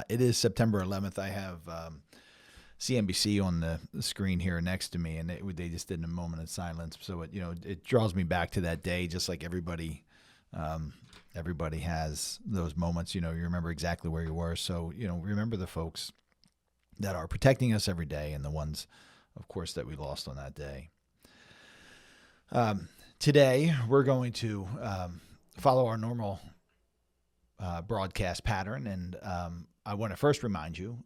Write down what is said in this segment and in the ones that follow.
It is September 11th. I have CNBC on the screen here next to me, and they just did a moment of silence. So it draws me back to that day, just like everybody has those moments. You remember exactly where you were. So remember the folks that are protecting us every day, and the ones, of course, that we lost on that day. Today we're going to follow our normal broadcast pattern, and I want to first remind you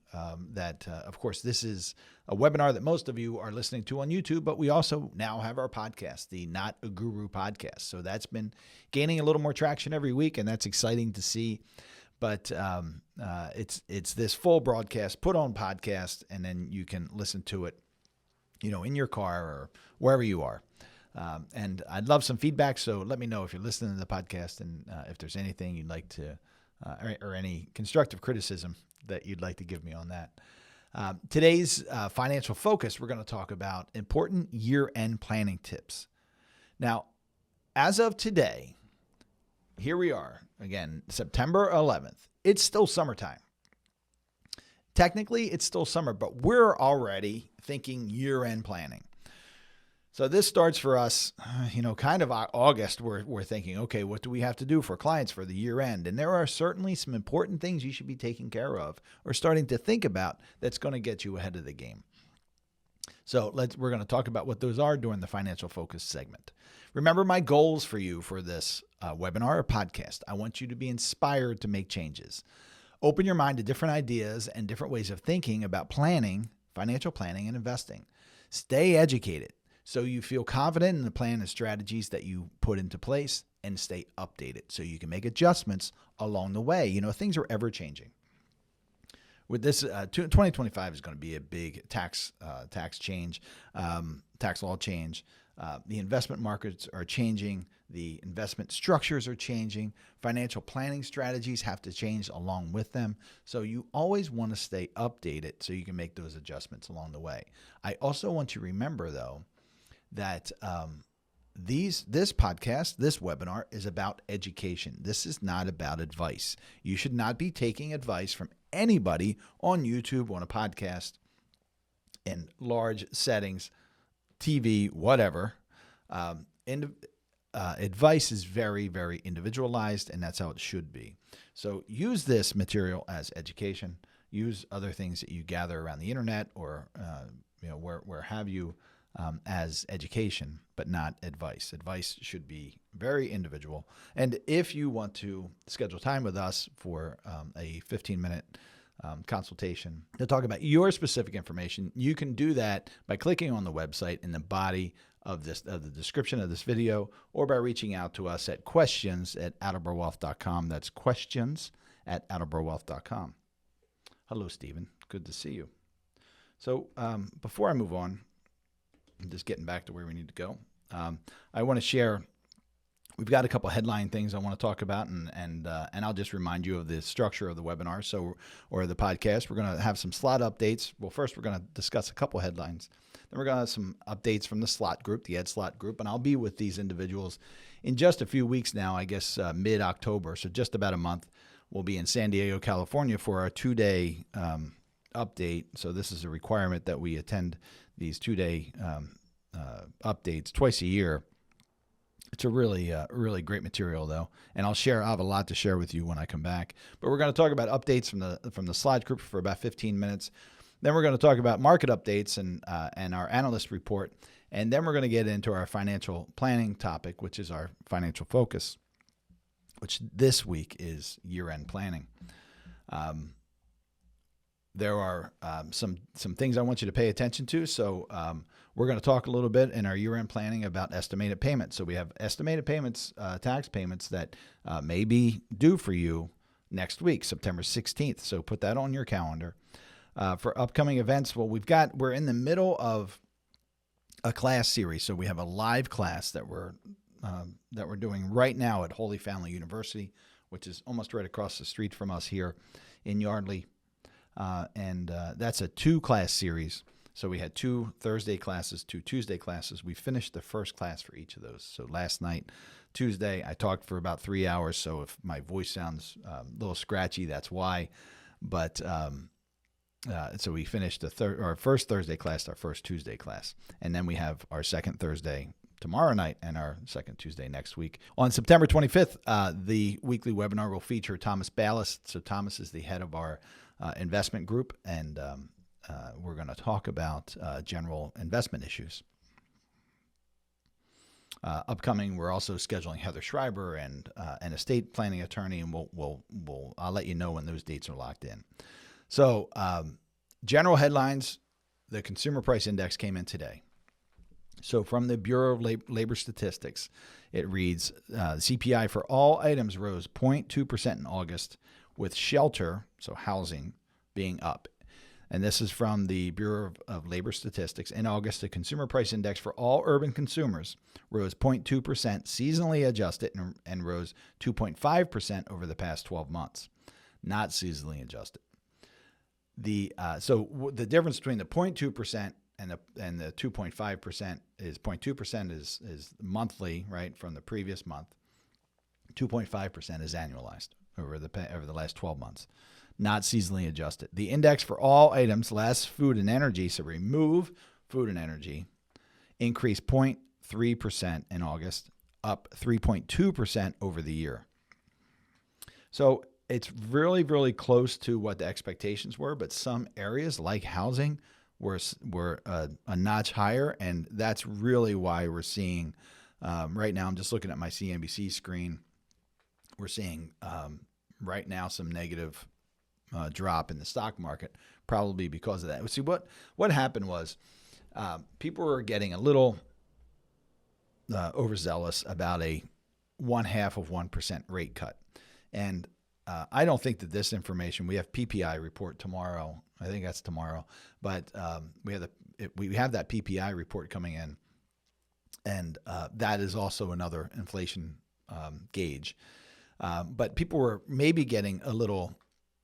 that, of course, this is a webinar that most of you are listening to on YouTube, but we also now have our podcast, the Not a Guru podcast. So that's been gaining a little more traction every week, and that's exciting to see. But it's this full broadcast put on podcast, and then you can listen to it, in your car or wherever you are. And I'd love some feedback, so let me know if you're listening to the podcast and if there's anything you'd like to, or any constructive criticism that you'd like to give me on that. Today's financial focus, we're going to talk about important year-end planning tips. Now, as of today, here we are, again, September 11th. It's still summertime. Technically, it's still summer, but we're already thinking year-end planning. So this starts for us, kind of August. We're thinking, okay, what do we have to do for clients for the year end? And there are certainly some important things you should be taking care of or starting to think about that's going to get you ahead of the game. So we're going to talk about what those are during the financial focus segment. Remember my goals for you for this webinar or podcast. I want you to be inspired to make changes. Open your mind to different ideas and different ways of thinking about planning, financial planning, and investing. Stay educated, so you feel confident in the plan and strategies that you put into place, and stay updated so you can make adjustments along the way. Things are ever changing. With this, 2025 is going to be a big tax change, tax law change. The investment markets are changing. The investment structures are changing. Financial planning strategies have to change along with them. So you always want to stay updated so you can make those adjustments along the way. I also want you to remember, though, that this podcast, this webinar is about education. This is not about advice. You should not be taking advice from anybody on YouTube, on a podcast, in large settings, TV, whatever. Advice is very, very individualized, and that's how it should be. So use this material as education. Use other things that you gather around the internet or where have you, as education, but not advice. Advice should be very individual. And if you want to schedule time with us for a 15-minute consultation to talk about your specific information, you can do that by clicking on the website in the body of the description of this video, or by reaching out to us at questions@attleborowealth.com. That's questions@attleborowealth.com. Hello, Stephen. Good to see you. So before I move on, I'm just getting back to where we need to go. I want to share. We've got a couple headline things I want to talk about, and I'll just remind you of the structure of the webinar, or the podcast. We're going to have some Slott updates. Well, first we're going to discuss a couple headlines. Then we're going to have some updates from the Slott group, the Ed Slott group, and I'll be with these individuals in just a few weeks now. I guess mid-October, so just about a month. We'll be in San Diego, California, for our 2-day update. So this is a requirement that we attend these 2-day updates twice a year. It's a really great material, though, and I'll have a lot to share with you when I come back. But we're going to talk about updates from the Slott group for about 15 minutes. Then we're going to talk about market updates and our analyst report, and then we're going to get into our financial planning topic, which is our financial focus, which this week is year-end planning. There are some things I want you to pay attention to. So we're going to talk a little bit in our year-end planning about estimated payments. So we have estimated payments, tax payments that may be due for you next week, September 16th. So put that on your calendar. For upcoming events, well, we're in the middle of a class series. So we have a live class that we're doing right now at Holy Family University, which is almost right across the street from us here in Yardley. And that's a 2-class series. So we had 2 Thursday classes, 2 Tuesday classes. We finished the first class for each of those. So last night, Tuesday, I talked for about 3 hours. So if my voice sounds a little scratchy, that's why. But so we finished our first Thursday class, our first Tuesday class, and then we have our second Thursday tomorrow night and our second Tuesday next week. On September 25th, the weekly webinar will feature Thomas Byelich. So Thomas is the head of our investment group, and we're going to talk about general investment issues. Upcoming, we're also scheduling Heather Schreiber and an estate planning attorney, and I'll let you know when those dates are locked in. So, general headlines: the Consumer Price Index came in today. So, from the Bureau of Labor Statistics, it reads: CPI for all items rose 0.2% in August, with shelter, so housing, being up. And this is from the Bureau of Labor Statistics. In August, the Consumer Price Index for all urban consumers rose 0.2%, seasonally adjusted, and rose 2.5% over the past 12 months, not seasonally adjusted. So the difference between the 0.2% and the 2.5% is 0.2% is monthly, right, from the previous month. 2.5% is annualized over the last 12 months. Not seasonally adjusted. The index for all items less food and energy, so remove food and energy, increased 0.3% in August, up 3.2% over the year. So it's really, really close to what the expectations were, but some areas like housing were a notch higher, and that's really why we're seeing right now. I'm just looking at my CNBC screen. We're seeing right now some negative drop in the stock market, probably because of that. See, what happened was people were getting a little overzealous about a 0.5% rate cut. And I don't think that this information, we have PPI report tomorrow. I think that's tomorrow. But we have that PPI report coming in. And that is also another inflation gauge. But people were maybe getting a little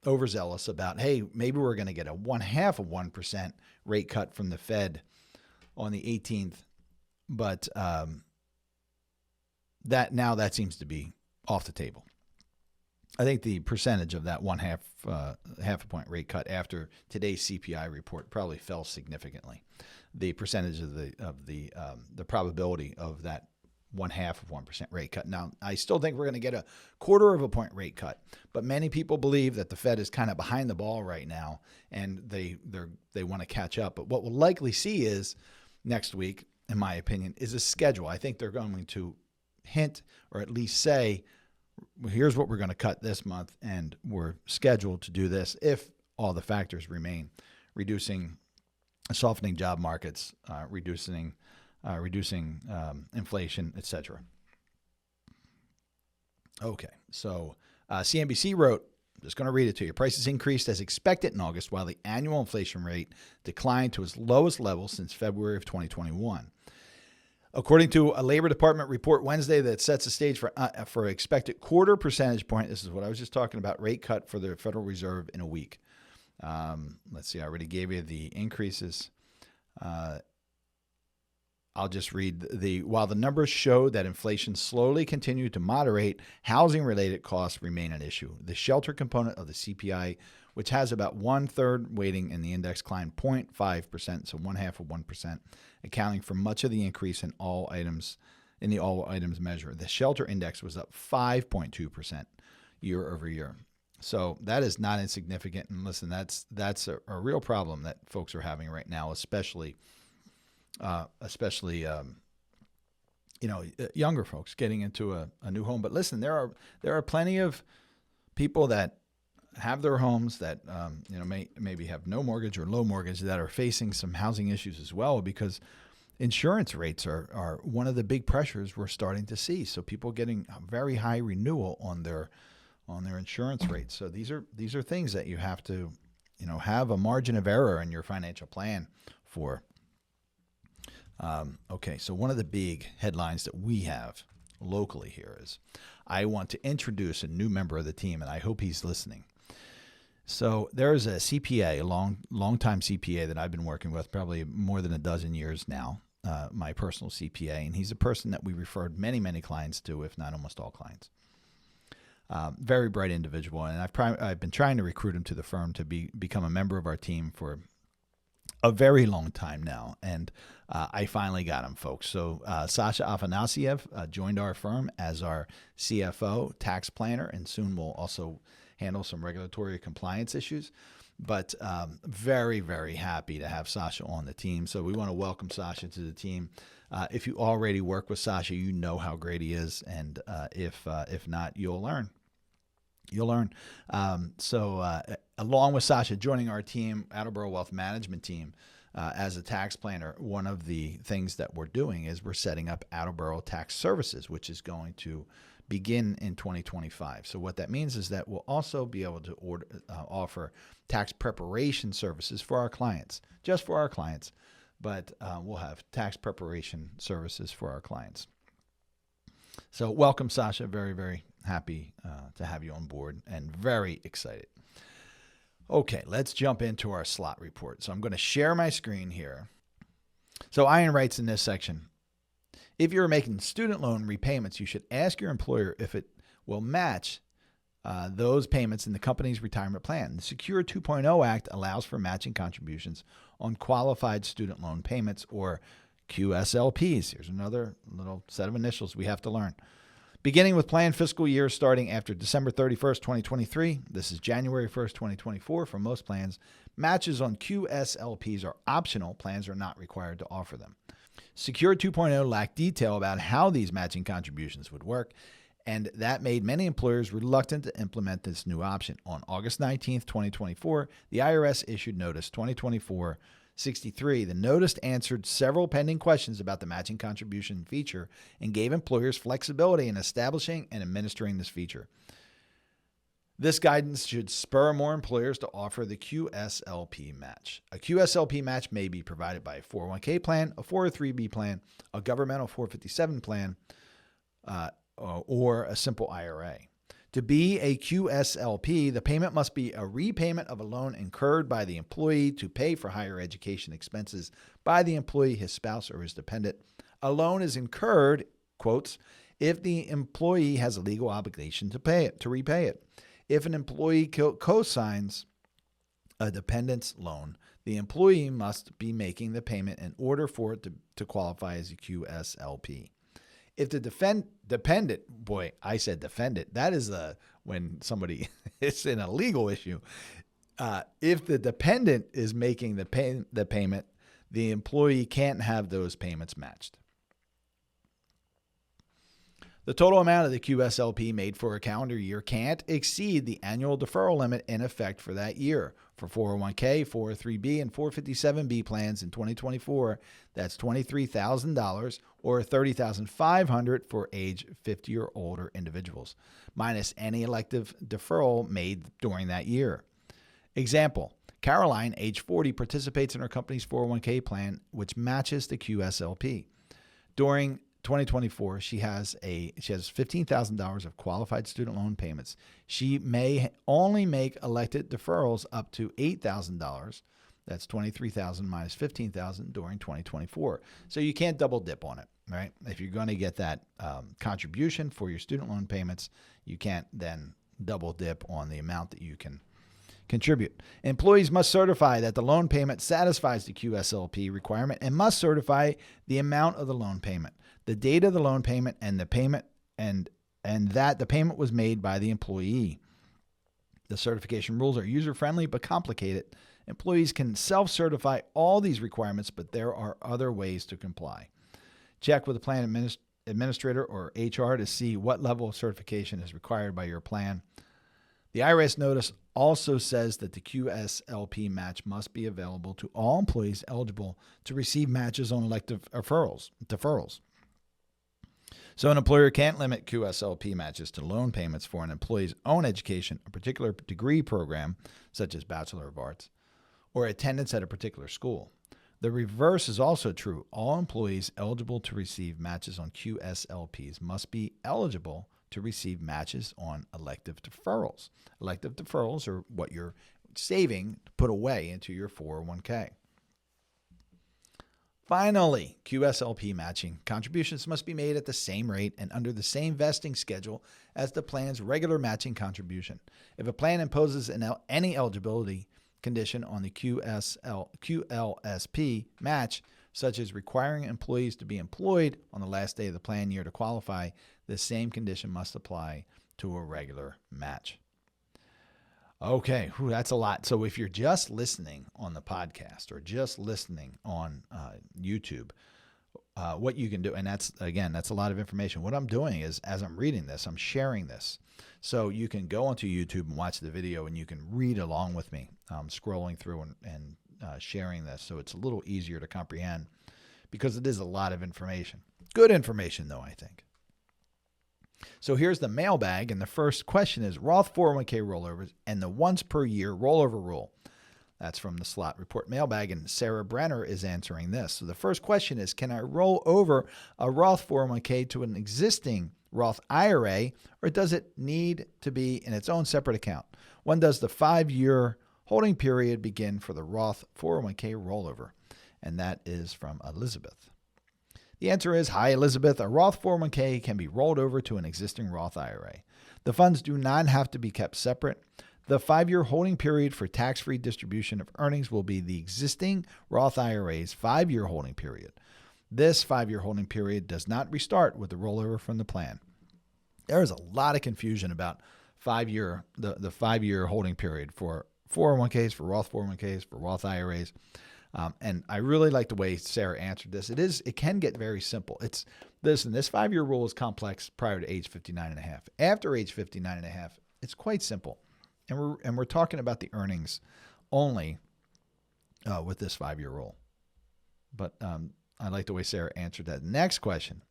overzealous about, hey, maybe we're going to get a 0.5% rate cut from the Fed on the 18th, but that seems to be off the table. I think the percentage of that half a point rate cut after today's CPI report probably fell significantly. The percentage of the probability of that 0.5% rate cut. Now, I still think we're going to get a 0.25 point rate cut, but many people believe that the Fed is kind of behind the ball right now, and they want to catch up. But what we'll likely see is next week, in my opinion, is a schedule. I think they're going to hint or at least say, here's what we're going to cut this month, and we're scheduled to do this if all the factors remain: reducing, softening job markets, reducing inflation, etc. Okay, so CNBC wrote, I'm just going to read it to you. Prices increased as expected in August, while the annual inflation rate declined to its lowest level since February of 2021. According to a Labor Department report Wednesday that sets the stage for expected 0.25 percentage point, this is what I was just talking about, rate cut for the Federal Reserve in a week. Let's see, I already gave you the increases. I'll just read while the numbers show that inflation slowly continued to moderate, housing-related costs remain an issue. The shelter component of the CPI, which has about 1/3 weighting in the index, climbed 0.5%, so 0.5%, accounting for much of the increase in all items measure. The shelter index was up 5.2% year over year. So that is not insignificant. And listen, that's a real problem that folks are having right now, especially younger folks getting into a new home. But listen, there are plenty of people that have their homes that maybe have no mortgage or low mortgage that are facing some housing issues as well, because insurance rates are one of the big pressures we're starting to see. So people getting a very high renewal on their insurance rates. So these are things that you have to have a margin of error in your financial plan for. Okay, so one of the big headlines that we have locally here is I want to introduce a new member of the team, and I hope he's listening. So there is a CPA, a long-time CPA that I've been working with probably more than a dozen years now, my personal CPA, and he's a person that we referred many, many clients to, if not almost all clients. Very bright individual, and I've been trying to recruit him to the firm to become a member of our team for a very long time now, and I finally got him, folks. So Sasha Afanasiev joined our firm as our CFO, tax planner, and soon will also handle some regulatory compliance issues. But very, very happy to have Sasha on the team. So we want to welcome Sasha to the team. If you already work with Sasha, you know how great he is, and if not, you'll learn. You'll learn. Along with Sasha joining our team, Attleboro Wealth Management team, as a tax planner, one of the things that we're doing is we're setting up Attleboro Tax Services, which is going to begin in 2025. So what that means is that we'll also be able to offer tax preparation services for our clients, just for our clients, but we'll have tax preparation services for our clients. So welcome, Sasha. Very, very happy to have you on board and very excited. Okay, let's jump into our Slott report. So I'm going to share my screen here. So Ian writes in this section, if you're making student loan repayments, you should ask your employer if it will match those payments in the company's retirement plan. The Secure 2.0 Act allows for matching contributions on qualified student loan payments, or QSLPs. Here's another little set of initials we have to learn. Beginning with planned fiscal year starting after December 31st, 2023, this is January 1st, 2024 for most plans, matches on QSLPs are optional. Plans are not required to offer them. Secure 2.0 lacked detail about how these matching contributions would work, and that made many employers reluctant to implement this new option. On August 19th, 2024, the IRS issued Notice 2024-63. The notice answered several pending questions about the matching contribution feature and gave employers flexibility in establishing and administering this feature. This guidance should spur more employers to offer the QSLP match. A QSLP match may be provided by a 401k plan, a 403b plan, a governmental 457 plan, or a simple IRA. To be a QSLP, the payment must be a repayment of a loan incurred by the employee to pay for higher education expenses by the employee, his spouse, or his dependent. A loan is incurred, quotes, if the employee has a legal obligation to repay it. If an employee co-signs a dependent's loan, the employee must be making the payment in order for it to qualify as a QSLP. If the dependent, boy, I said defendant, that is when somebody is in a legal issue. If the dependent is making the payment, the employee can't have those payments matched. The total amount of the QSLP made for a calendar year can't exceed the annual deferral limit in effect for that year. For 401k, 403b, and 457b plans in 2024, that's $23,000 or $30,500 for age 50 or older individuals, minus any elective deferral made during that year. Example, Caroline, age 40, participates in her company's 401k plan, which matches the QSLP. During 2024, she has $15,000 of qualified student loan payments. She may only make elected deferrals up to $8,000. That's $23,000 minus $15,000 during 2024. So you can't double dip on it, right? If you're going to get that contribution for your student loan payments, you can't then double dip on the amount that you can contribute. Employees must certify that the loan payment satisfies the QSLP requirement and must certify the amount of the loan payment, the date of the loan payment, and the payment and that the payment was made by the employee. The certification rules are user-friendly but complicated. Employees can self-certify all these requirements, but there are other ways to comply. Check with the plan administrator or HR to see what level of certification is required by your plan. The IRS notice also says that the QSLP match must be available to all employees eligible to receive matches on elective deferrals. So an employer can't limit QSLP matches to loan payments for an employee's own education, a particular degree program, such as Bachelor of Arts, or attendance at a particular school. The reverse is also true. All employees eligible to receive matches on QSLPs must be eligible to receive matches on elective deferrals. Elective deferrals are what you're saving to put away into your 401k. Finally, QSLP matching contributions must be made at the same rate and under the same vesting schedule as the plan's regular matching contribution. If a plan imposes any eligibility condition on the QLSP match, such as requiring employees to be employed on the last day of the plan year to qualify, the same condition must apply to a regular match. Okay, that's a lot. So if you're just listening on the podcast or just listening on YouTube, what you can do, and that's a lot of information. What I'm doing is, as I'm reading this, I'm sharing this. So you can go onto YouTube and watch the video, and you can read along with me, scrolling through and sharing this. So it's a little easier to comprehend because it is a lot of information. Good information, though, I think. So here's the mailbag, and the first question is Roth 401k rollovers and the once per year rollover rule. That's from the Slott Report mailbag, and Sarah Brenner is answering this. So the first question is, can I roll over a Roth 401k to an existing Roth IRA, or does it need to be in its own separate account? When does the 5-year holding period begin for the Roth 401k rollover? And that is from Elizabeth. The answer is, hi, Elizabeth. A Roth 401k can be rolled over to an existing Roth IRA. The funds do not have to be kept separate. The 5-year holding period for tax-free distribution of earnings will be the existing Roth IRA's 5-year holding period. This 5-year holding period does not restart with the rollover from the plan. There is a lot of confusion about the 5-year holding period for 401ks, for Roth 401ks, for Roth IRAs. And I really like the way Sarah answered this. It can get very simple. This 5-year rule is complex prior to age 59 and a half. After age 59 and a half, it's quite simple. And we're talking about the earnings only with this 5-year rule. But I like the way Sarah answered that. Next question.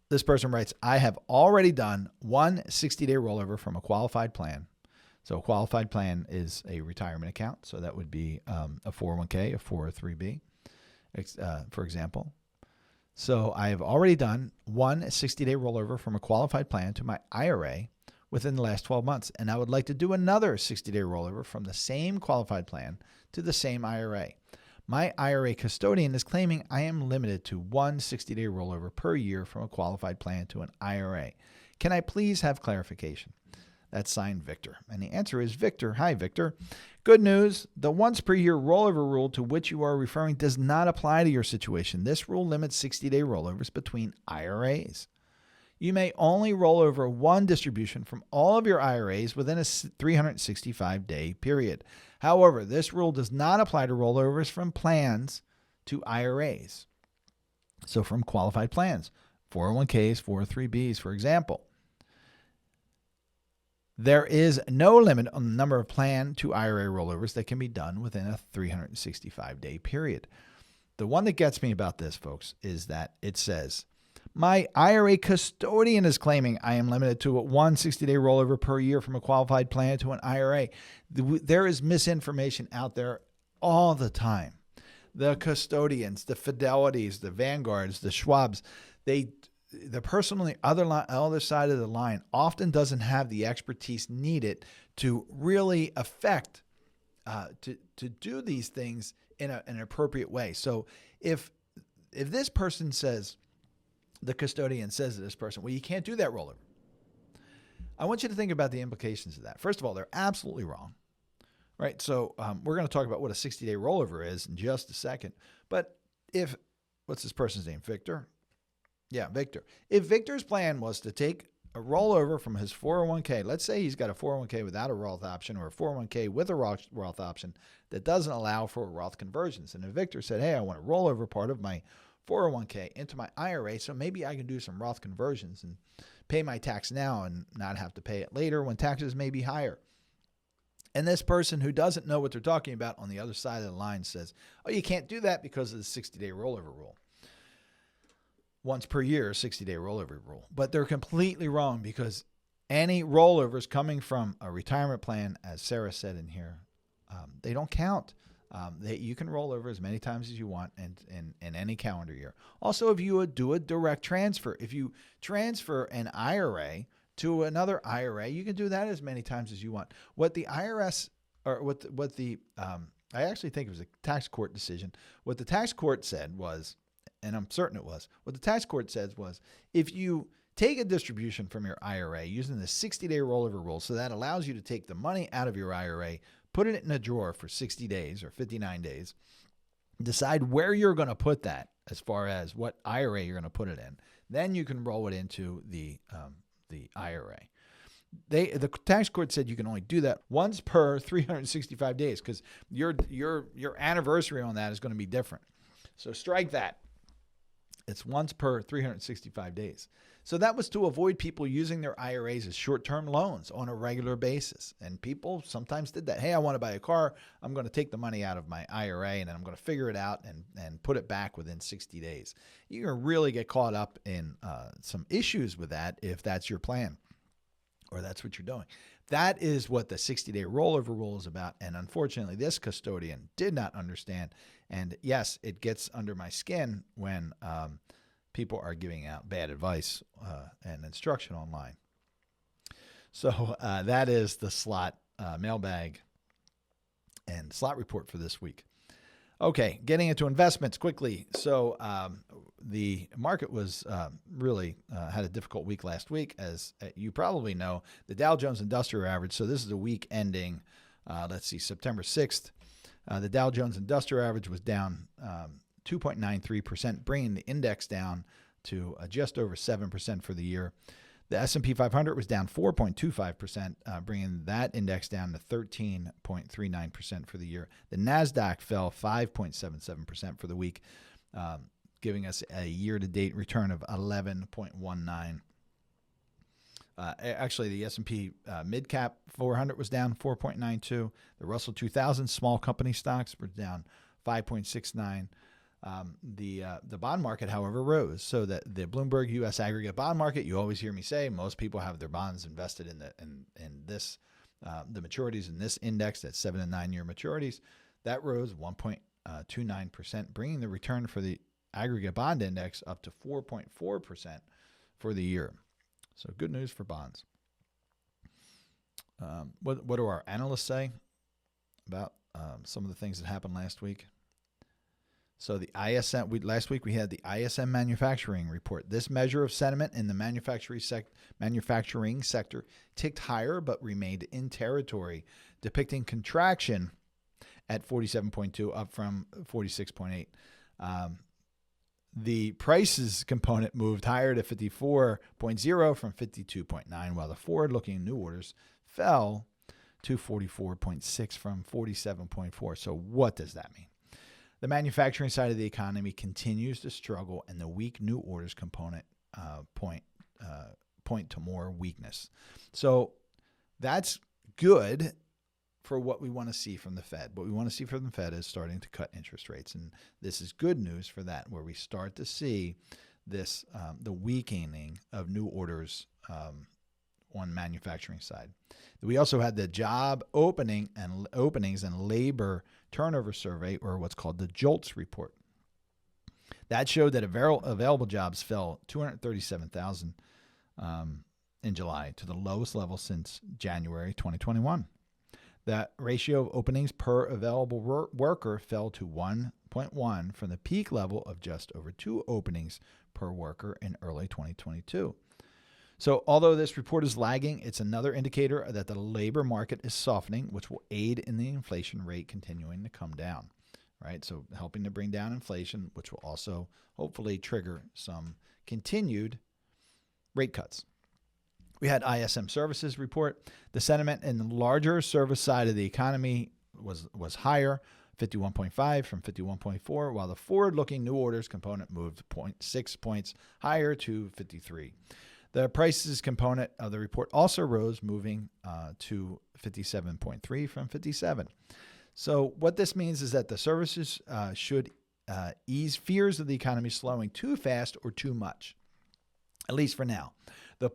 This person writes, I have already done one 60-day rollover from a qualified plan. So a qualified plan is a retirement account. So that would be a 401k, a 403b, for example. So I have already done one 60-day rollover from a qualified plan to my IRA within the last 12 months. And I would like to do another 60-day rollover from the same qualified plan to the same IRA. My IRA custodian is claiming I am limited to one 60-day rollover per year from a qualified plan to an IRA. Can I please have clarification? That's signed Victor. And the answer is Victor. Hi, Victor. Good news. The once per year rollover rule to which you are referring does not apply to your situation. This rule limits 60-day rollovers between IRAs. You may only roll over one distribution from all of your IRAs within a 365-day period. However, this rule does not apply to rollovers from plans to IRAs. So from qualified plans, 401ks, 403bs, for example. There is no limit on the number of plan to IRA rollovers that can be done within a 365-day period. The one that gets me about this, folks, is that it says, my IRA custodian is claiming I am limited to one 60-day rollover per year from a qualified plan to an IRA. There is misinformation out there all the time. The custodians, the Fidelities, the Vanguards, the Schwabs, the person on the other side of the line often doesn't have the expertise needed to really affect, to do these things in an appropriate way. So if this person says, the custodian says to this person, well, you can't do that rollover. I want you to think about the implications of that. First of all, they're absolutely wrong, right? So we're going to talk about what a 60-day rollover is in just a second. But what's this person's name? Victor? Yeah, Victor. If Victor's plan was to take a rollover from his 401k, let's say he's got a 401k without a Roth option or a 401k with a Roth option that doesn't allow for Roth conversions. And if Victor said, hey, I want to roll over part of my 401k into my IRA, so maybe I can do some Roth conversions and pay my tax now and not have to pay it later when taxes may be higher. And this person who doesn't know what they're talking about on the other side of the line says, oh, you can't do that because of the 60-day rollover rule. Once per year, 60-day rollover rule. But they're completely wrong because any rollovers coming from a retirement plan, as Sarah said in here, they don't count. You can roll over as many times as you want in any calendar year. Also, if you do a direct transfer, if you transfer an IRA to another IRA, you can do that as many times as you want. What the IRS or what the I actually think it was a tax court decision. What the tax court said was, and I'm certain it was, what the tax court says was, if you take a distribution from your IRA using the 60-day rollover rule, so that allows you to take the money out of your IRA, put it in a drawer for 60 days or 59 days, decide where you're going to put that as far as what IRA you're going to put it in. Then you can roll it into the IRA. The tax court said you can only do that once per 365 days because your anniversary on that is going to be different. So strike that. It's once per 365 days. So that was to avoid people using their IRAs as short-term loans on a regular basis. And people sometimes did that. Hey, I want to buy a car. I'm going to take the money out of my IRA and then I'm going to figure it out and put it back within 60 days. You can really get caught up in some issues with that if that's your plan or that's what you're doing. That is what the 60-day rollover rule is about. And unfortunately, this custodian did not understand. And yes, it gets under my skin when people are giving out bad advice and instruction online. So that is the Slott mailbag and Slott report for this week. Okay, getting into investments quickly. So the market was really had a difficult week last week. As you probably know, the Dow Jones Industrial Average, so this is the week ending, September 6th. The Dow Jones Industrial Average was down 2.93%, bringing the index down to just over 7% for the year. The S&P 500 was down 4.25%, bringing that index down to 13.39% for the year. The NASDAQ fell 5.77% for the week, giving us a year-to-date return of 11.19%. Actually, the S&P mid-cap 400 was down 4.92%. The Russell 2000 small company stocks were down 5.69%. The bond market, however, rose. So that the Bloomberg U.S. aggregate bond market, you always hear me say, most people have their bonds invested in the maturities in this index, that's 7 and 9 year maturities. That rose 1.29%, bringing the return for the aggregate bond index up to 4.4% for the year. So good news for bonds. What do our analysts say about some of the things that happened last week? So the ISM, last week we had the ISM manufacturing report. This measure of sentiment in the manufacturing sector ticked higher but remained in territory, depicting contraction at 47.2, up from 46.8. The prices component moved higher to 54.0 from 52.9, while the forward-looking new orders fell to 44.6 from 47.4. So what does that mean? The manufacturing side of the economy continues to struggle, and the weak new orders component point to more weakness. So that's good for what we want to see from the Fed. What we want to see from the Fed is starting to cut interest rates, and this is good news for that, where we start to see this the weakening of new orders on manufacturing side. We also had the job openings and labor turnover survey, or what's called the JOLTS report. That showed that available jobs fell 237,000 in July to the lowest level since January 2021. That ratio of openings per available worker fell to 1.1 from the peak level of just over 2 openings per worker in early 2022. So although this report is lagging, it's another indicator that the labor market is softening, which will aid in the inflation rate continuing to come down, right? So helping to bring down inflation, which will also hopefully trigger some continued rate cuts. We had ISM services report. The sentiment in the larger service side of the economy was higher, 51.5 from 51.4, while the forward-looking new orders component moved 0.6 points higher to 53. The prices component of the report also rose, moving to 57.3 from 57. So what this means is that the services should ease fears of the economy slowing too fast or too much, at least for now. The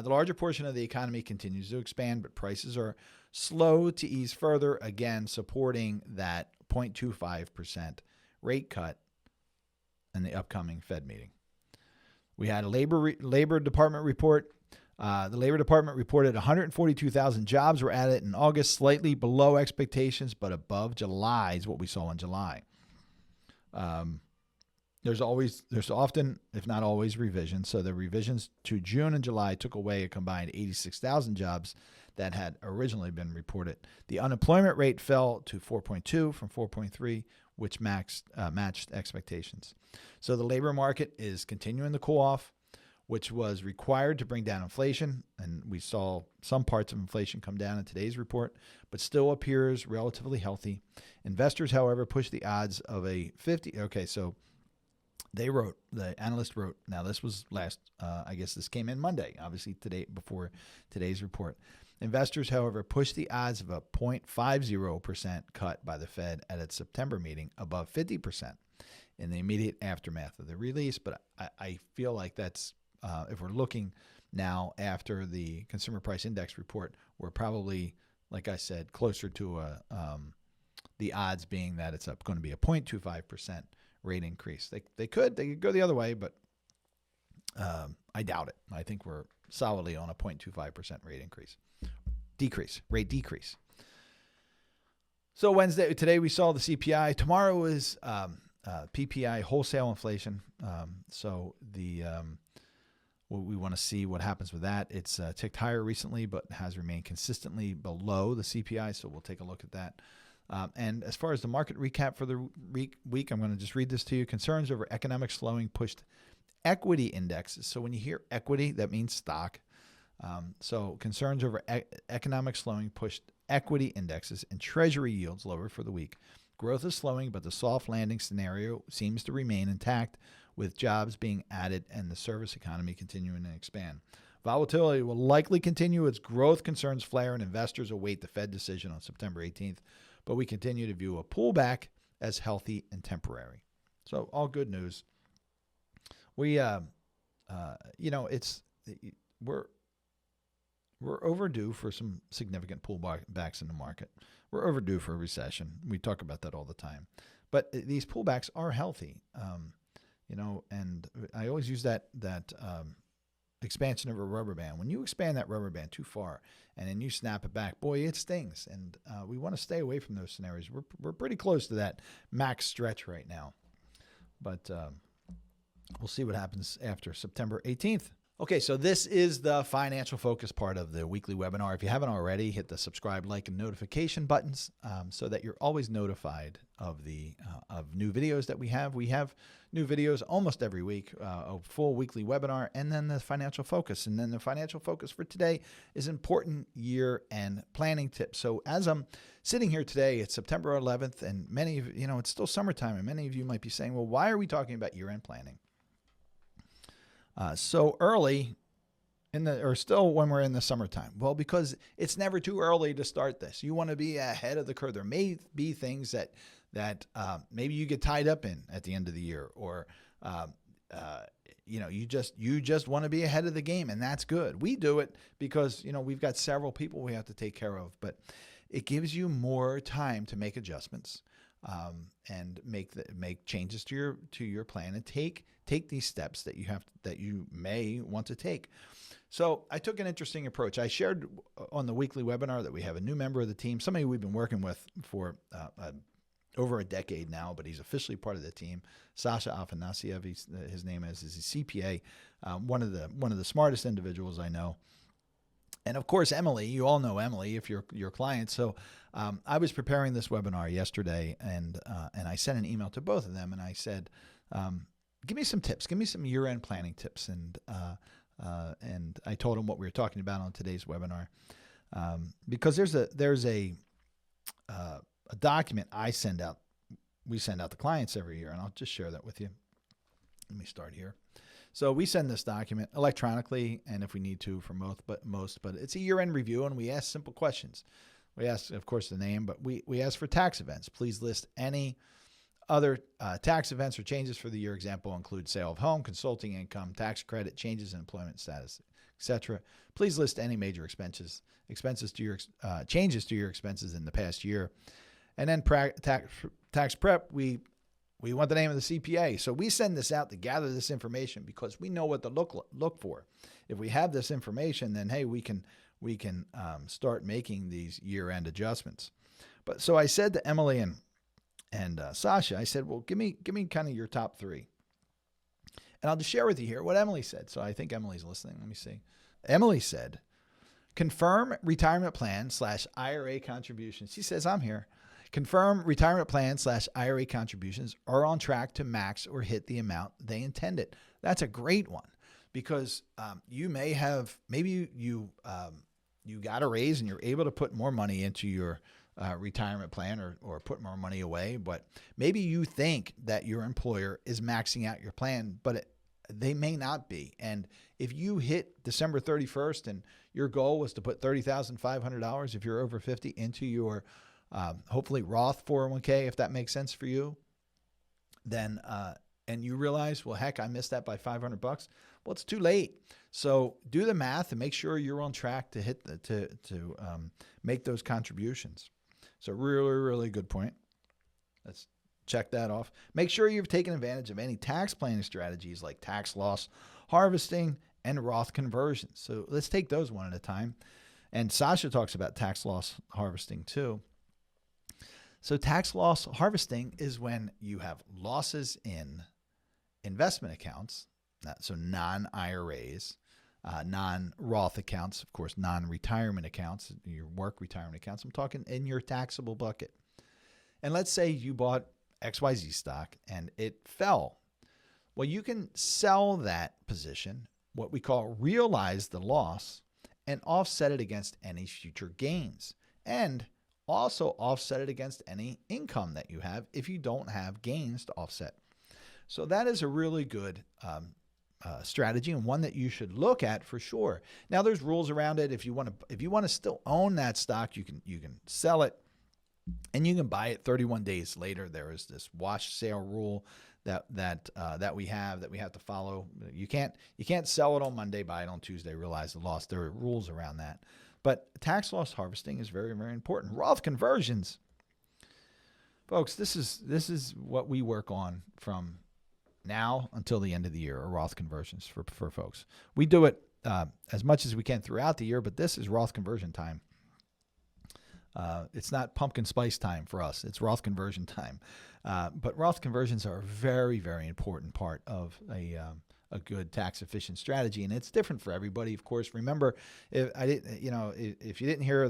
larger portion of the economy continues to expand, but prices are slow to ease further, again supporting that 0.25% rate cut in the upcoming Fed meeting. We had a Labor Department report. The Labor Department reported 142,000 jobs were added in August, slightly below expectations, but above July's, what we saw in July. There's often, if not always, revisions. So the revisions to June and July took away a combined 86,000 jobs that had originally been reported. The unemployment rate fell to 4.2 from 4.3, which matched expectations. So the labor market is continuing to cool off, which was required to bring down inflation. And we saw some parts of inflation come down in today's report, but still appears relatively healthy. Investors, however, pushed the odds of a 50. Okay, so the analyst wrote, now this was I guess this came in Monday, obviously today, before today's report. Investors, however, pushed the odds of a 0.50% cut by the Fed at its September meeting above 50% in the immediate aftermath of the release. But I feel like that's, if we're looking now after the Consumer Price Index report, we're probably, like I said, closer to the odds being that it's going to be a 0.25% rate increase. They could go the other way, but I doubt it. I think we're solidly on a 0.25% rate decrease. So today we saw the CPI. Tomorrow is PPI, wholesale inflation. So we want to see what happens with that. It's ticked higher recently, but has remained consistently below the CPI. So we'll take a look at that. And as far as the market recap for the week, I'm going to just read this to you. Concerns over economic slowing pushed equity indexes. So when you hear equity, that means stock. So concerns over economic slowing pushed equity indexes and treasury yields lower for the week. Growth is slowing, but the soft landing scenario seems to remain intact, with jobs being added and the service economy continuing to expand. Volatility will likely continue as growth concerns flare and investors await the Fed decision on September 18th, but we continue to view a pullback as healthy and temporary. So all good news. We're overdue for some significant pullbacks in the market. We're overdue for a recession. We talk about that all the time. But these pullbacks are healthy, and I always use that expansion of a rubber band. When you expand that rubber band too far and then you snap it back, boy, it stings. And we want to stay away from those scenarios. We're pretty close to that max stretch right now. But we'll see what happens after September 18th. Okay, so this is the financial focus part of the weekly webinar. If you haven't already, hit the subscribe, like, and notification buttons so that you're always notified of the new videos that we have. We have new videos almost every week, a full weekly webinar, and then the financial focus. And then the financial focus for today is important year-end planning tips. So as I'm sitting here today, it's September 11th, and many of it's still summertime, and many of you might be saying, well, why are we talking about year-end planning so early still when we're in the summertime? Well, because it's never too early to start this. You want to be ahead of the curve. There may be things that maybe you get tied up in at the end of the year, or you just want to be ahead of the game, and that's good. We do it because we've got several people we have to take care of, but it gives you more time to make adjustments and make changes to your plan and take these steps that you may want to take. So I took an interesting approach. I shared on the weekly webinar that we have a new member of the team, somebody we've been working with for over a decade now, but he's officially part of the team. Sasha Afanasiev, his name is a CPA, one of the smartest individuals I know. And of course, Emily, you all know Emily if you're your client. So I was preparing this webinar yesterday, and I sent an email to both of them, and I said, give me some tips, give me some year-end planning tips. And I told them what we were talking about on today's webinar, because there's a document we send out to clients every year, and I'll just share that with you. Let me start here. So we send this document electronically, and if we need to for most, but it's a year-end review, and we ask simple questions. We ask, of course, the name, but we ask for tax events. Please list any other tax events or changes for the year. Example include sale of home, consulting income, tax credit, changes in employment status, etc. Please list any major changes to your expenses in the past year. And then tax prep, we We want the name of the CPA. So we send this out to gather this information because we know what to look for. If we have this information, then hey, we can start making these year-end adjustments. But so I said to Emily and Sasha, I said, well, give me kind of your top three. And I'll just share with you here what Emily said. So I think Emily's listening. Let me see. Emily said, confirm retirement plan / IRA contributions. She says, I'm here. Confirm retirement plan / IRA contributions are on track to max or hit the amount they intended. That's a great one because you may have, maybe you got a raise and you're able to put more money into your retirement plan or put more money away, but maybe you think that your employer is maxing out your plan, but they may not be. And if you hit December 31st and your goal was to put $30,500 if you're over 50 into your hopefully Roth 401k, if that makes sense for you, then and you realize, well, heck, I missed that by $500. Well, it's too late. So do the math and make sure you're on track to hit to make those contributions. So really, really good point. Let's check that off. Make sure you've taken advantage of any tax planning strategies like tax loss harvesting and Roth conversions. So let's take those one at a time. And Sasha talks about tax loss harvesting too. So tax loss harvesting is when you have losses in investment accounts, so non-IRAs, non-Roth accounts, of course, non-retirement accounts, your work retirement accounts. I'm talking in your taxable bucket. And let's say you bought XYZ stock and it fell. Well, you can sell that position, what we call realize the loss, and offset it against any future gains. And also offset it against any income that you have if you don't have gains to offset. So that is a really good strategy and one that you should look at for sure. Now there's rules around it. If you want to still own that stock, you can sell it and you can buy it 31 days later. There is this wash sale rule that we have to follow. You can't sell it on Monday, buy it on Tuesday, realize the loss. There are rules around that. But tax loss harvesting is very, very important. Roth conversions, folks, this is what we work on from now until the end of the year, or Roth conversions for folks. We do it as much as we can throughout the year, but this is Roth conversion time. It's not pumpkin spice time for us. It's Roth conversion time. But Roth conversions are a very, very important part of a good tax efficient strategy, and it's different for everybody. Of course, remember, if you didn't hear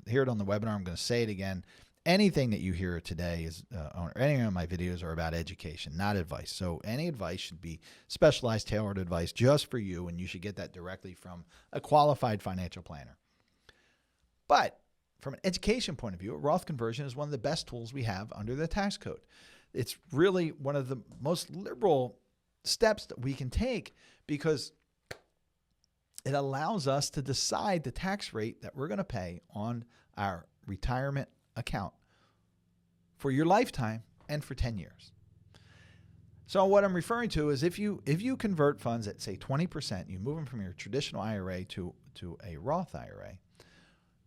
hear it on the webinar, I'm going to say it again. Anything that you hear today is, or any of my videos are about education, not advice. So any advice should be specialized, tailored advice just for you, and you should get that directly from a qualified financial planner. But from an education point of view, a Roth conversion is one of the best tools we have under the tax code. It's really one of the most liberal steps that we can take because it allows us to decide the tax rate that we're going to pay on our retirement account for your lifetime and for 10 years. So what I'm referring to is if you convert funds at, say, 20%, you move them from your traditional IRA to a Roth IRA,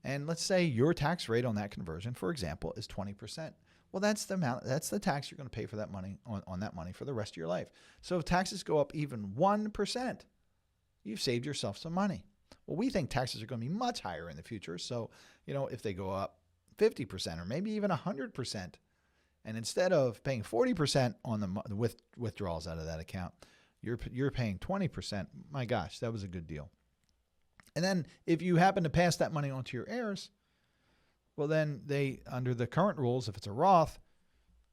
and let's say your tax rate on that conversion, for example, is 20%. Well, that's the tax you're going to pay for that money on that money for the rest of your life. So if taxes go up even 1%, you've saved yourself some money. Well, we think taxes are going to be much higher in the future. So, if they go up 50% or maybe even 100%, and instead of paying 40% on the withdrawals out of that account, you're paying 20%. My gosh, that was a good deal. And then if you happen to pass that money on to your heirs, well, then they, under the current rules, if it's a Roth,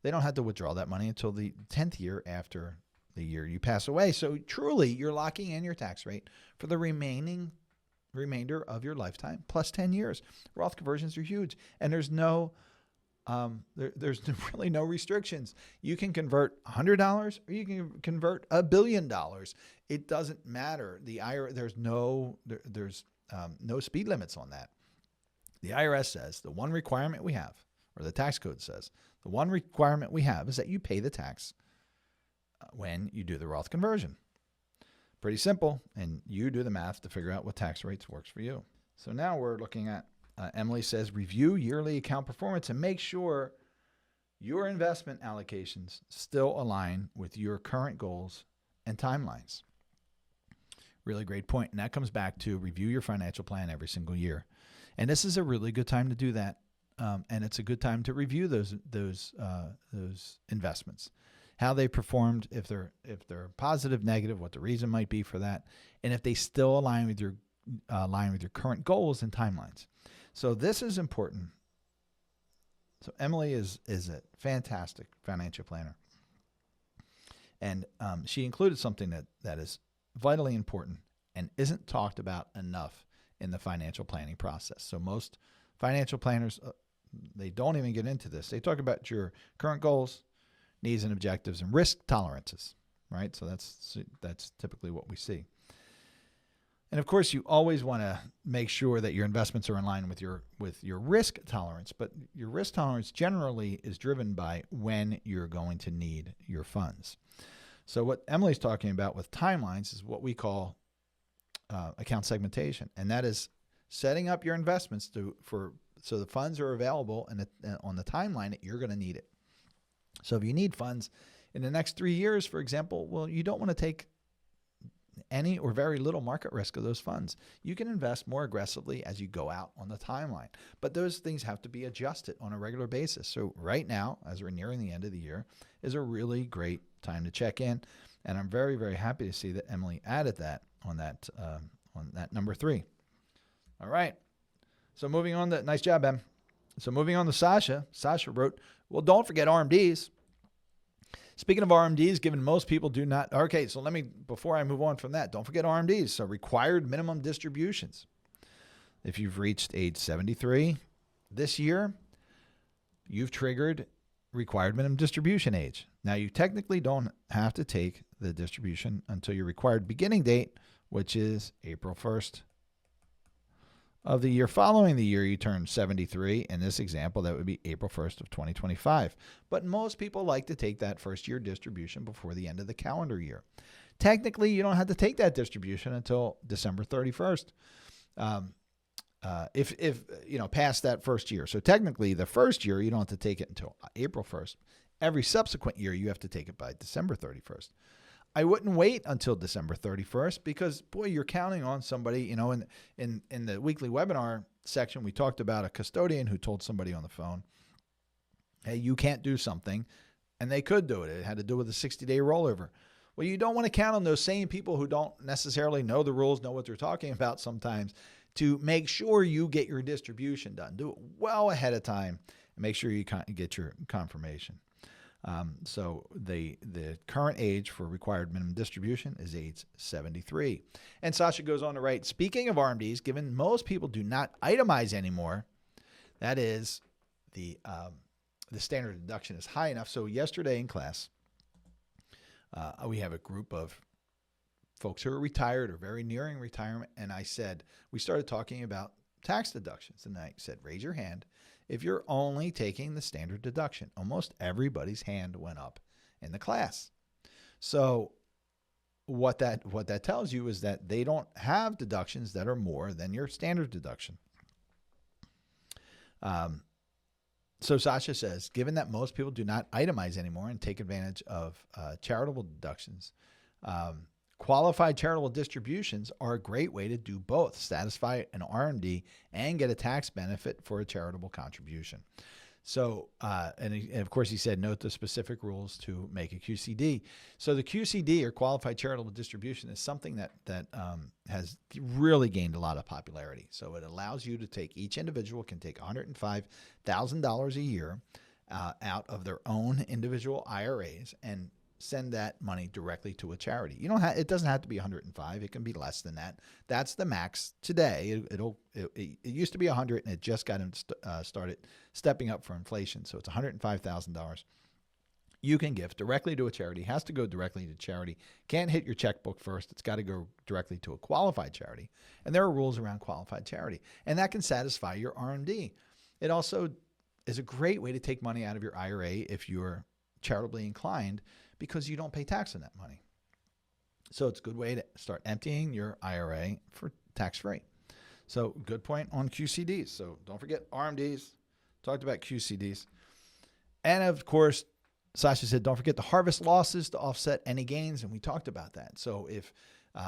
they don't have to withdraw that money until the 10th year after the year you pass away. So truly, you're locking in your tax rate for the remainder of your lifetime plus 10 years. Roth conversions are huge, and there's really no restrictions. You can convert $100 or you can convert $1 billion. It doesn't matter. The IRS, there's no speed limits on that. The IRS says the one requirement we have, or the tax code says, the one requirement we have is that you pay the tax when you do the Roth conversion. Pretty simple, and you do the math to figure out what tax rates works for you. So now we're looking at, Emily says, review yearly account performance and make sure your investment allocations still align with your current goals and timelines. Really great point. And that comes back to review your financial plan every single year. And this is a really good time to do that. And it's a good time to review those investments, how they performed, if they're positive, negative, what the reason might be for that, and if they still align with your current goals and timelines. So this is important. So Emily is a fantastic financial planner, and she included something that is vitally important and isn't talked about enough in the financial planning process. So most financial planners, they don't even get into this. They talk about your current goals, needs and objectives, and risk tolerances, right? So that's typically what we see. And of course, you always want to make sure that your investments are in line with your risk tolerance. But your risk tolerance generally is driven by when you're going to need your funds. So what Emily's talking about with timelines is what we call account segmentation, and that is setting up your investments so the funds are available and on the timeline that you're going to need it. So if you need funds in the next 3 years, for example, well, you don't want to take any or very little market risk of those funds. You can invest more aggressively as you go out on the timeline, but those things have to be adjusted on a regular basis. So right now, as we're nearing the end of the year, is a really great time to check in, and I'm very, very happy to see that Emily added that on that number 3. All right. So moving on to, nice job, Em. So moving on to Sasha. Sasha wrote, well, don't forget RMDs. Speaking of RMDs, given most people do not, okay, so before I move on from that, don't forget RMDs. So required minimum distributions. If you've reached age 73 this year, you've triggered required minimum distribution age. Now, you technically don't have to take the distribution until your required beginning date, which is April 1st of the year following the year you turn 73. In this example, that would be April 1st of 2025. But most people like to take that first year distribution before the end of the calendar year. Technically, you don't have to take that distribution until December 31st. If past that first year. So technically, the first year, you don't have to take it until April 1st. Every subsequent year, you have to take it by December 31st. I wouldn't wait until December 31st because, boy, you're counting on somebody. In the weekly webinar section, we talked about a custodian who told somebody on the phone, hey, you can't do something, and they could do it. It had to do with a 60-day rollover. Well, you don't want to count on those same people who don't necessarily know the rules, know what they're talking about sometimes, to make sure you get your distribution done. Do it well ahead of time and make sure you get your confirmation. So the current age for required minimum distribution is age 73. And Sasha goes on to write, speaking of RMDs, given most people do not itemize anymore, that is the standard deduction is high enough. So yesterday in class, we have a group of folks who are retired or very nearing retirement. And we started talking about tax deductions. And I said, raise your hand if you're only taking the standard deduction. Almost everybody's hand went up in the class. So what that tells you is that they don't have deductions that are more than your standard deduction. So Sasha says, given that most people do not itemize anymore and take advantage of charitable deductions, qualified charitable distributions are a great way to do both, satisfy an RMD and get a tax benefit for a charitable contribution. So, and of course he said, note the specific rules to make a QCD. So the QCD, or qualified charitable distribution, is something that has really gained a lot of popularity. So it allows you to take, each individual can take $105,000 a year out of their own individual IRAs and send that money directly to a charity. It doesn't have to be 105. It can be less than that. That's the max today. It used to be 100, and it just got started stepping up for inflation. So it's $105,000. You can give directly to a charity. It has to go directly to charity. Can't hit your checkbook first. It's got to go directly to a qualified charity. And there are rules around qualified charity, and that can satisfy your RMD. It also is a great way to take money out of your IRA if you're charitably inclined, because you don't pay tax on that money. So it's a good way to start emptying your IRA for tax-free. So good point on QCDs. So don't forget RMDs. Talked about QCDs. And of course, Sasha said, don't forget to harvest losses to offset any gains. And we talked about that. So if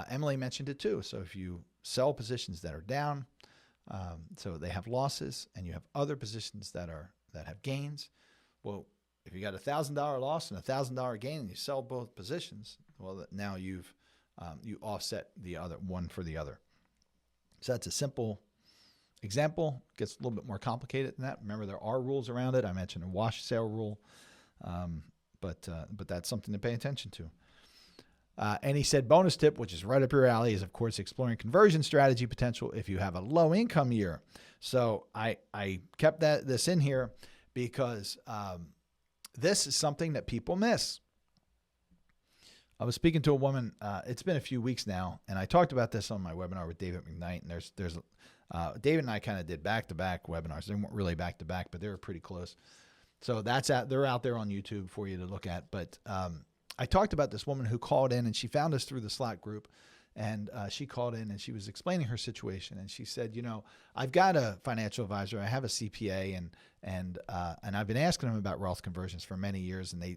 Emily mentioned it too. So if you sell positions that are down, so they have losses, and you have other positions that have gains. Well, if you got $1,000 loss and $1,000 gain, and you sell both positions, well, now you offset the other one for the other. So that's a simple example. It gets a little bit more complicated than that. Remember, there are rules around it. I mentioned a wash sale rule, but that's something to pay attention to. And he said, bonus tip, which is right up your alley, is, of course, exploring conversion strategy potential if you have a low income year. So I kept this in here because this is something that people miss. I was speaking to a woman. It's been a few weeks now, and I talked about this on my webinar with David McKnight. And there's David and I kind of did back-to-back webinars. They weren't really back-to-back, but they were pretty close. So they're out there on YouTube for you to look at. But I talked about this woman who called in, and she found us through the Slott group. And she called in, and she was explaining her situation. And she said, I've got a financial advisor. I have a CPA, and I've been asking them about wealth conversions for many years. And I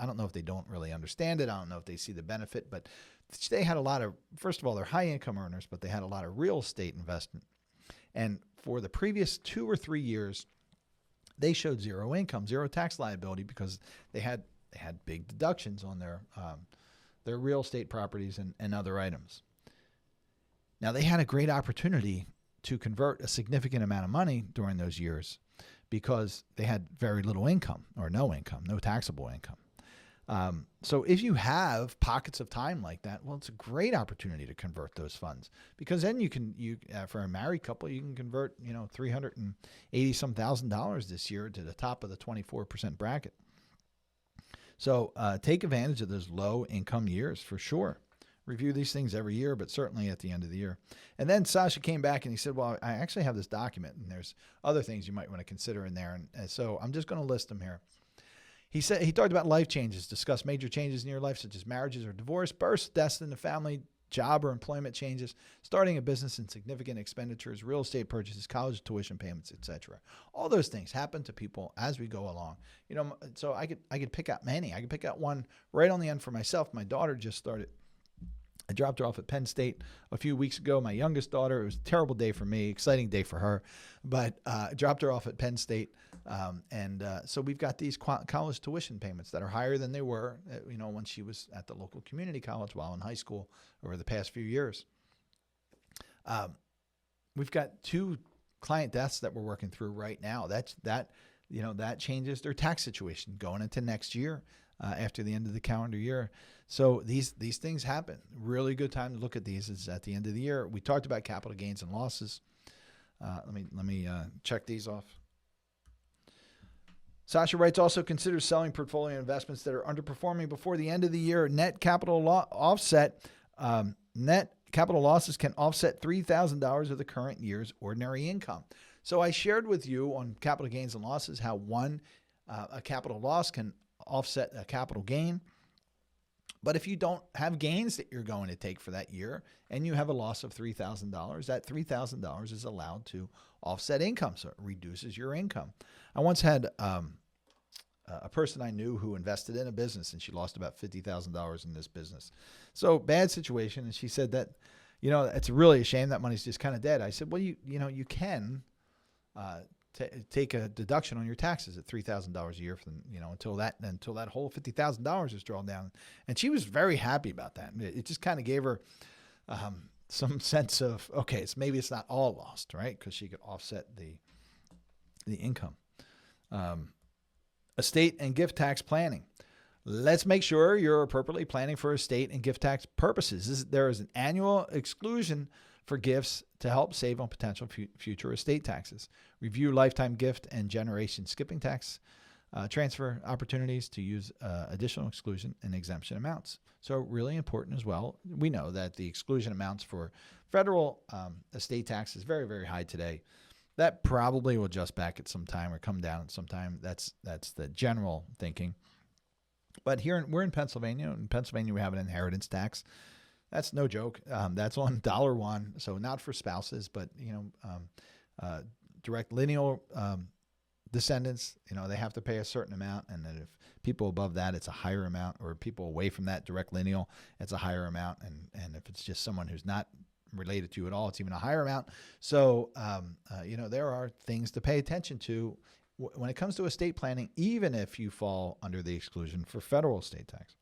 don't know if they don't really understand it. I don't know if they see the benefit. But they had a lot of, first of all, they're high income earners, but they had a lot of real estate investment. And for the previous 2 or 3 years, they showed zero income, zero tax liability, because they had big deductions on their real estate properties and other items. Now, they had a great opportunity to convert a significant amount of money during those years because they had very little income or no income, no taxable income. So if you have pockets of time like that, well, it's a great opportunity to convert those funds, because then for a married couple, you can convert, $380,000 this year to the top of the 24% bracket. So take advantage of those low income years for sure. Review these things every year, but certainly at the end of the year. And then Sasha came back and he said, well, I actually have this document, and there's other things you might want to consider in there. And so I'm just going to list them here. He said he talked about life changes, discuss major changes in your life, such as marriages or divorce, births, deaths in the family, job or employment changes, starting a business, and significant expenditures, real estate purchases, college tuition payments, etc. All those things happen to people as we go along. So I could pick out many. I could pick out one right on the end for myself. My daughter just started. I dropped her off at Penn State a few weeks ago. My youngest daughter, it was a terrible day for me, exciting day for her, but I dropped her off at Penn State. So we've got these college tuition payments that are higher than they were, when she was at the local community college while in high school over the past few years. We've got 2 client deaths that we're working through right now. That changes their tax situation going into next year after the end of the calendar year. So these things happen. Really good time to look at these is at the end of the year. We talked about capital gains and losses. Let me check these off. Sasha writes, also consider selling portfolio investments that are underperforming before the end of the year. Net capital net capital losses can offset $3,000 of the current year's ordinary income. So I shared with you on capital gains and losses how a capital loss can offset a capital gain. But if you don't have gains that you're going to take for that year and you have a loss of $3,000, that $3,000 is allowed to offset income. So it reduces your income. I once had a person I knew who invested in a business, and she lost about $50,000 in this business. So bad situation. And she said that, it's really a shame that money's just kind of dead. I said, well, you can take a deduction on your taxes at $3,000 a year from, until that whole $50,000 is drawn down. And she was very happy about that. It just kind of gave her some sense of, okay, maybe it's not all lost, right? Because she could offset the income. Estate and gift tax planning. Let's make sure you're appropriately planning for estate and gift tax purposes. There is an annual exclusion for gifts to help save on potential future estate taxes. Review lifetime gift and generation skipping tax transfer opportunities to use additional exclusion and exemption amounts. So really important as well. We know that the exclusion amounts for federal estate tax is very, very high today. That probably will adjust back at some time or come down at some time. That's the general thinking. But we're in Pennsylvania. In Pennsylvania, we have an inheritance tax. That's no joke. That's on $1. So not for spouses, but direct lineal descendants, they have to pay a certain amount, and then if people above that, it's a higher amount, or people away from that direct lineal, it's a higher amount, and if it's just someone who's not related to you at all, it's even a higher amount. So, there are things to pay attention to when it comes to estate planning, even if you fall under the exclusion for federal estate tax.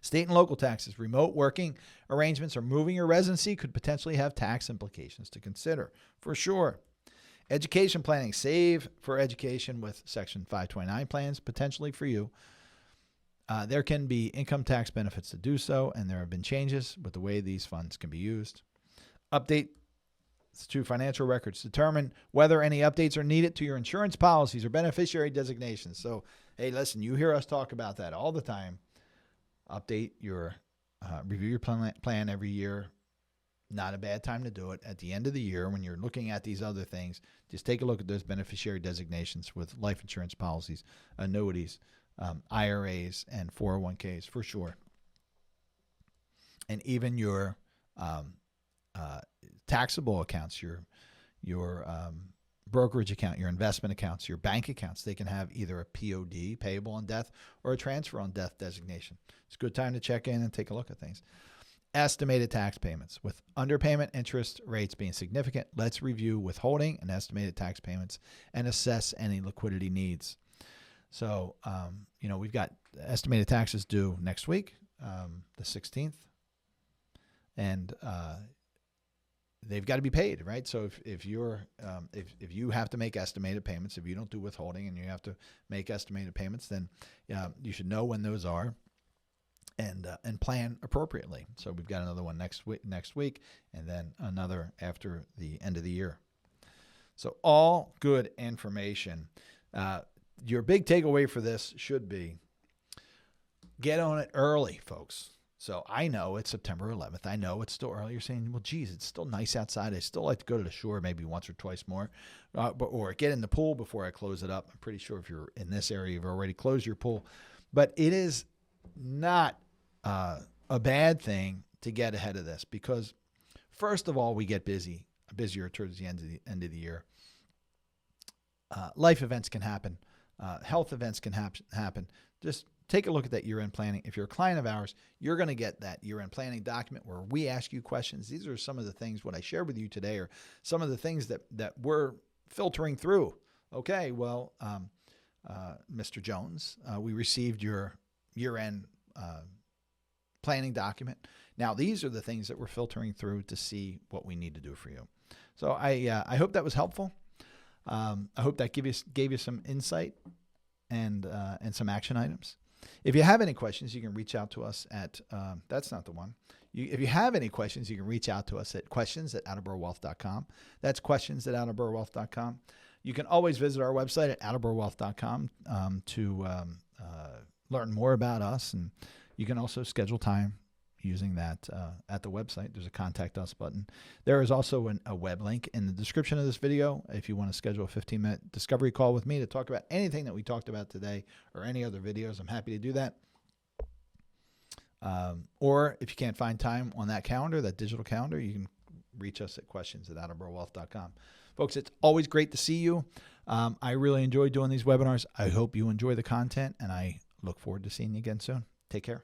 State and local taxes, remote working arrangements, or moving your residency could potentially have tax implications to consider, for sure. Education planning, save for education with Section 529 plans, potentially for you. There can be income tax benefits to do so, and there have been changes with the way these funds can be used. Update to financial records. Determine whether any updates are needed to your insurance policies or beneficiary designations. So, hey, listen, you hear us talk about that all the time. Update your, review your plan every year. Not a bad time to do it. At the end of the year, when you're looking at these other things, just take a look at those beneficiary designations with life insurance policies, annuities, IRAs, and 401ks for sure. And even your taxable accounts, your brokerage account, your investment accounts, your bank accounts, they can have either a POD, payable on death, or a transfer on death designation. It's a good time to check in and take a look at things. Estimated tax payments. With underpayment interest rates being significant, let's review withholding and estimated tax payments and assess any liquidity needs. So, we've got estimated taxes due next week, the 16th, and they've got to be paid, right? So if you have to make estimated payments, if you don't do withholding and you have to make estimated payments, then you should know when those are and plan appropriately. So we've got another one next week, and then another after the end of the year. So all good information. Your big takeaway for this should be get on it early, folks. So I know it's September 11th. I know it's still early. You're saying, well, geez, it's still nice outside. I still like to go to the shore maybe once or twice more, or get in the pool before I close it up. I'm pretty sure if you're in this area, you've already closed your pool. But it is not a bad thing to get ahead of this, because first of all, we get busier towards the end of the year. Life events can happen. Health events can happen. Just take a look at that year-end planning. If you're a client of ours, you're going to get that year-end planning document where we ask you questions. These are some of the things, what I shared with you today, are some of the things that we're filtering through. Okay, well, Mr. Jones, we received your year-end planning document. Now, these are the things that we're filtering through to see what we need to do for you. So I hope that was helpful. I hope that gave you some insight and some action items. If you have any questions, you can reach out to us at, that's not the one. If you have any questions, you can reach out to us at questions@attleboroughwealth.com. That's questions@attleboroughwealth.com. You can always visit our website at attleboroughwealth.com to learn more about us. And you can also schedule time using that at the website. There's a contact us button. There is also a web link in the description of this video if you want to schedule a 15-minute discovery call with me to talk about anything that we talked about today or any other videos. I'm happy to do that. Or if you can't find time on that calendar, that digital calendar, you can reach us at questions@attleboroughwealth.com. Folks, it's always great to see you. I really enjoy doing these webinars. I hope you enjoy the content, and I look forward to seeing you again soon. Take care.